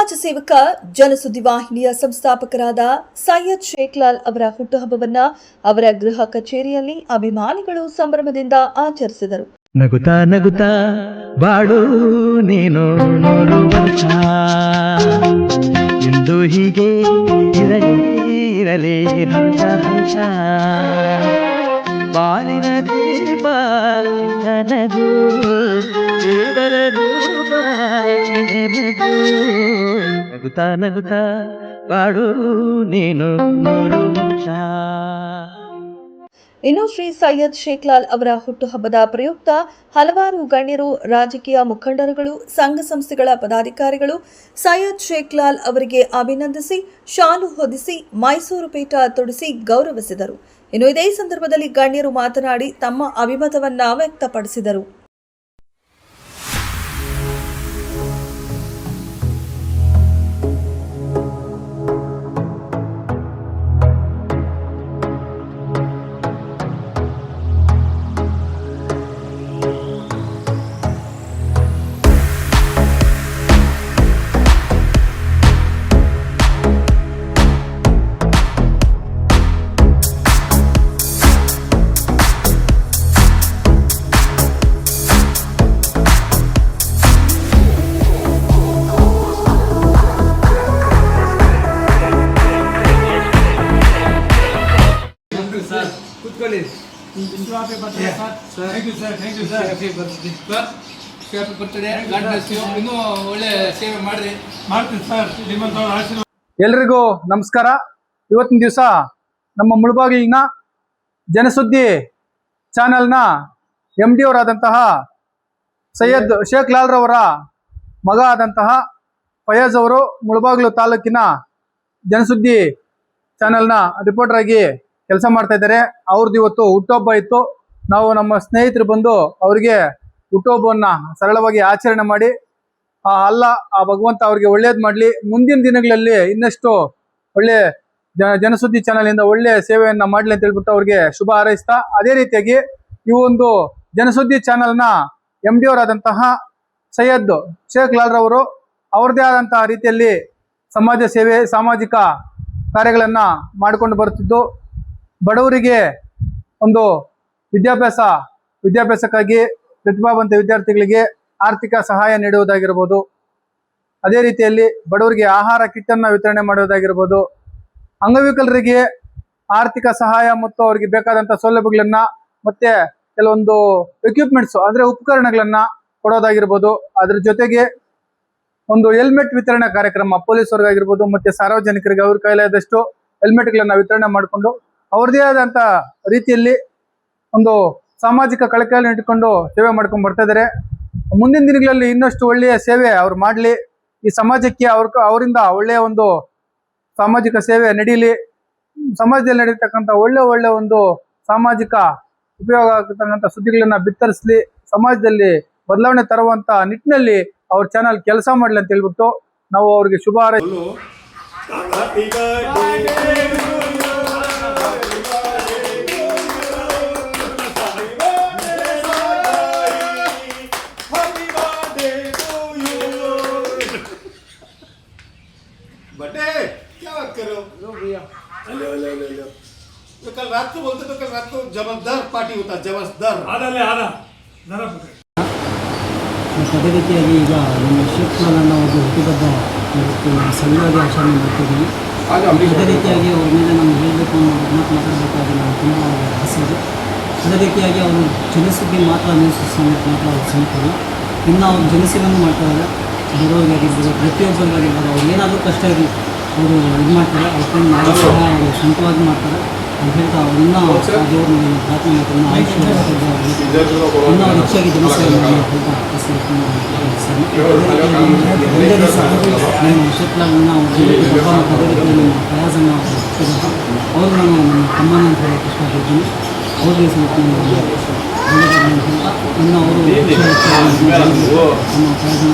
ಸಮಾಜ ಸೇವಕ ಜನಸುದ್ದಿ ವಾಹಿನಿಯ ಸಂಸ್ಥಾಪಕರಾದ ಸೈಯದ್ ಶೇಖ್ಲಾಲ್ ಅವರ ಹುಟ್ಟುಹಬ್ಬವನ್ನ ಅವರ ಗೃಹ ಕಚೇರಿಯಲ್ಲಿ ಅಭಿಮಾನಿಗಳು ಸಂಭ್ರಮದಿಂದ ಆಚರಿಸಿದರು. ನಗುತ್ತಾ ನಗುತ್ತಾ ಬಾಳು ನೀನು ನೂರು ವರ್ಷ ಎಂದು ಹೀಗೆ ಇರಲಿ ಹಂಸ ಹಂಸ ಬಾಲಿನ ದೀಪ ನನಗೂ ನಗುತ್ತಾ ನಗುತ್ತಾ ಬಾಳು ನೀನು ನೂರು ವರ್ಷ. ಇನ್ನು ಶ್ರೀ ಸೈಯದ್ ಶೇಖ್ಲಾಲ್ ಅವರ ಹುಟ್ಟುಹಬ್ಬದ ಪ್ರಯುಕ್ತ ಹಲವಾರು ಗಣ್ಯರು, ರಾಜಕೀಯ ಮುಖಂಡರುಗಳು, ಸಂಘ ಸಂಸ್ಥೆಗಳ ಪದಾಧಿಕಾರಿಗಳು ಸೈಯದ್ ಶೇಖ್ಲಾಲ್ ಅವರಿಗೆ ಅಭಿನಂದಿಸಿ ಶಾಲು ಹೊದಿಸಿ ಮೈಸೂರು ಪೇಟ ತೊಡಿಸಿ ಗೌರವಿಸಿದರು. ಇನ್ನು ಇದೇ ಸಂದರ್ಭದಲ್ಲಿ ಗಣ್ಯರು ಮಾತನಾಡಿ ತಮ್ಮ ಅಭಿಮತವನ್ನ ವ್ಯಕ್ತಪಡಿಸಿದರು. ಎಲ್ರಿಗೂ ನಮಸ್ಕಾರ. ಇವತ್ತಿನ ದಿವಸ ನಮ್ಮ ಮುಳಬಾಗಿಲಿನ ಜನಸುದ್ದಿ ಚಾನೆಲ್ನ MD ಅವರಾದಂತಹ ಸೈಯದ್ ಶೇಖ್ಲಾಲ್ ರವರ ಮಗ ಆದಂತಹ ಫಯಾಜ್ ಅವರು ಮುಳಬಾಗಿಲು ತಾಲೂಕಿನ ಜನಸುದ್ದಿ ಚಾನೆಲ್ನ ರಿಪೋರ್ಟರ್ ಆಗಿ ಕೆಲಸ ಮಾಡ್ತಾ ಇದ್ದಾರೆ. ಅವ್ರದ್ದು ಇವತ್ತು ಹುಟ್ಟುಹಬ್ಬ ಇತ್ತು. ನಾವು ನಮ್ಮ ಸ್ನೇಹಿತರು ಬಂದು ಅವರಿಗೆ ಹುಟ್ಟುಹಬ್ಬವನ್ನು ಸರಳವಾಗಿ ಆಚರಣೆ ಮಾಡಿ ಆ ಭಗವಂತ ಅವ್ರಿಗೆ ಒಳ್ಳೇದು ಮಾಡಲಿ, ಮುಂದಿನ ದಿನಗಳಲ್ಲಿ ಇನ್ನಷ್ಟು ಒಳ್ಳೆ ಜನಸುದ್ದಿ ಚಾನೆಲಿಂದ ಒಳ್ಳೆ ಸೇವೆಯನ್ನು ಮಾಡಲಿ ಅಂತ ಹೇಳ್ಬಿಟ್ಟು ಅವ್ರಿಗೆ ಶುಭ ಹಾರೈಸ್ತಾ, ಅದೇ ರೀತಿಯಾಗಿ ಈ ಒಂದು ಜನಸುದ್ದಿ ಚಾನೆಲ್ನ MD ಅವರಾದಂತಹ ಸೈಯದ್ ಶೇಖ್ಲಾಲ್ ರವರು ಅವ್ರದ್ದೇ ಆದಂತಹ ರೀತಿಯಲ್ಲಿ ಸಮಾಜ ಸೇವೆ, ಸಾಮಾಜಿಕ ಕಾರ್ಯಗಳನ್ನು ಮಾಡಿಕೊಂಡು ಬರುತ್ತಿದ್ದು, ಬಡವರಿಗೆ ಒಂದು ವಿದ್ಯಾಭ್ಯಾಸಕ್ಕಾಗಿ ಪ್ರತಿಭಾವಂತ ವಿದ್ಯಾರ್ಥಿಗಳಿಗೆ ಆರ್ಥಿಕ ಸಹಾಯ ನೀಡುವುದಾಗಿರ್ಬೋದು, ಅದೇ ರೀತಿಯಲ್ಲಿ ಬಡವರಿಗೆ ಆಹಾರ ಕಿಟ್ಟನ್ನು ವಿತರಣೆ ಮಾಡುವುದಾಗಿರ್ಬೋದು, ಅಂಗವಿಕಲರಿಗೆ ಆರ್ಥಿಕ ಸಹಾಯ ಮತ್ತು ಅವರಿಗೆ ಬೇಕಾದಂಥ ಸೌಲಭ್ಯಗಳನ್ನು ಮತ್ತೆ ಕೆಲವೊಂದು ಎಕ್ವಿಪ್ಮೆಂಟ್ಸು ಅಂದರೆ ಉಪಕರಣಗಳನ್ನು ಕೊಡೋದಾಗಿರ್ಬೋದು. ಅದ್ರ ಜೊತೆಗೆ ಒಂದು ಹೆಲ್ಮೆಟ್ ವಿತರಣೆ ಕಾರ್ಯಕ್ರಮ ಪೊಲೀಸರಿಗಾಗಿರ್ಬೋದು ಮತ್ತು ಸಾರ್ವಜನಿಕರಿಗೆ ಅವ್ರ ಕೈಲಾದಷ್ಟು ಹೆಲ್ಮೆಟ್ಗಳನ್ನು ವಿತರಣೆ ಮಾಡಿಕೊಂಡು ಅವ್ರದ್ದೇ ಆದಂಥ ರೀತಿಯಲ್ಲಿ ಒಂದು ಸಾಮಾಜಿಕ ಕಳಕಳಿಯನ್ನು ಇಟ್ಕೊಂಡು ಸೇವೆ ಮಾಡ್ಕೊಂಡು ಬರ್ತಾ ಇದ್ದಾರೆ. ಮುಂದಿನ ದಿನಗಳಲ್ಲಿ ಇನ್ನಷ್ಟು ಒಳ್ಳೆಯ ಸೇವೆ ಅವ್ರು ಮಾಡಲಿ, ಈ ಸಮಾಜಕ್ಕೆ ಅವರಿಂದ ಒಳ್ಳೆಯ ಒಂದು ಸಾಮಾಜಿಕ ಸೇವೆ ನಡೀಲಿ, ಸಮಾಜದಲ್ಲಿ ನಡೀತಕ್ಕಂಥ ಒಳ್ಳೆ ಒಂದು ಸಾಮಾಜಿಕ ಉಪಯೋಗ ಆಗತಕ್ಕಂಥ ಸುದ್ದಿಗಳನ್ನ ಬಿತ್ತರಿಸಲಿ, ಸಮಾಜದಲ್ಲಿ ಬದಲಾವಣೆ ತರುವಂತ ನಿಟ್ಟಿನಲ್ಲಿ ಅವ್ರ ಚಾನಲ್ ಕೆಲಸ ಮಾಡಲಿ ಅಂತ ಹೇಳ್ಬಿಟ್ಟು ನಾವು ಅವ್ರಿಗೆ ಶುಭ ಹಾರೈಸ್ತೀವಿ. तो कल रात को बोलते तो कल रात को जबरदस्त पार्टी होता, जबरदस्त ಅದೇ ರೀತಿಯಾಗಿ ಈಗ ನಮ್ಮ ಶೇಖ್ಲಾಲ್ ಅನ್ನೋ ಒಂದು ಹುಟ್ಟುಹಬ್ಬ ಸರಳವಾಗಿ ಆಚರಣೆ ಮಾಡ್ತಿದ್ದೀವಿ. ಅದೇ ರೀತಿಯಾಗಿ ಅವ್ರ ಮೇಲೆ ನಾವು ಹೇಳಬೇಕು ಅನ್ನೋ ಮಾತಾಡಬೇಕಾದ್ರೆ ನಾವು ತುಂಬ ಆಸೆ ಇದೆ. ಅದೇ ರೀತಿಯಾಗಿ ಅವರು ಜನಸುದ್ದಿ ಮಾತ್ರ ನ್ಯೂಸ್ ಮಾತ್ರ ಅವ್ರು ಸಮಿತಿಲ್ಲ, ಇನ್ನು ಅವ್ರು ಜನಸೇವೆಯನ್ನು ಮಾಡ್ತಾರೆ. ಬಡವರಿಗಾಗಿರ್ಬೋದು, ಪ್ರತಿಯೊಬ್ಬರಿಗಾಗಿರ್ಬೋದು, ಅವ್ರು ಏನಾದರೂ ಕಷ್ಟ ಇರಲಿ ಅವರು ಇದು ಮಾಡ್ತಾರೆ. ಅವ್ರ ನಾವು ಸಹ ಅವರು ಸ್ವಂತವಾಗಿ ಮಾಡ್ತಾರೆ ಅಂತ ಹೇಳ್ತಾ ಅವ್ರು ಇನ್ನೂ ದೇವ್ರನ್ನ ಪ್ರಾರ್ಥನೆ ಮಾಡ್ತಾರೆ, ಇನ್ನೂ ಆಯುಷ್ಯ ಇನ್ನೂ ಅವ್ರು ಹೆಚ್ಚಾಗಿ ಜನಸೇವೆ ಮಾಡಿ ಅಂತ ಶೇಖ್ಲಾಲ್ನ ಹಬ್ಬ ಮತ್ತು ಅದೇ ರೀತಿ ನಮ್ಮ ಫಯಾಜನ್ನು ಅವರು ನಾನು ನಮ್ಮ ತಮ್ಮನ ಅಂತ ಹೇಳೋಕ್ಕೆ ಇಷ್ಟಪಡ್ತೀನಿ. ಅವ್ರಿಗೆ ಸ್ವಲ್ಪ ಇನ್ನು ಅವರು ನಮ್ಮ ಫಯಾಜನ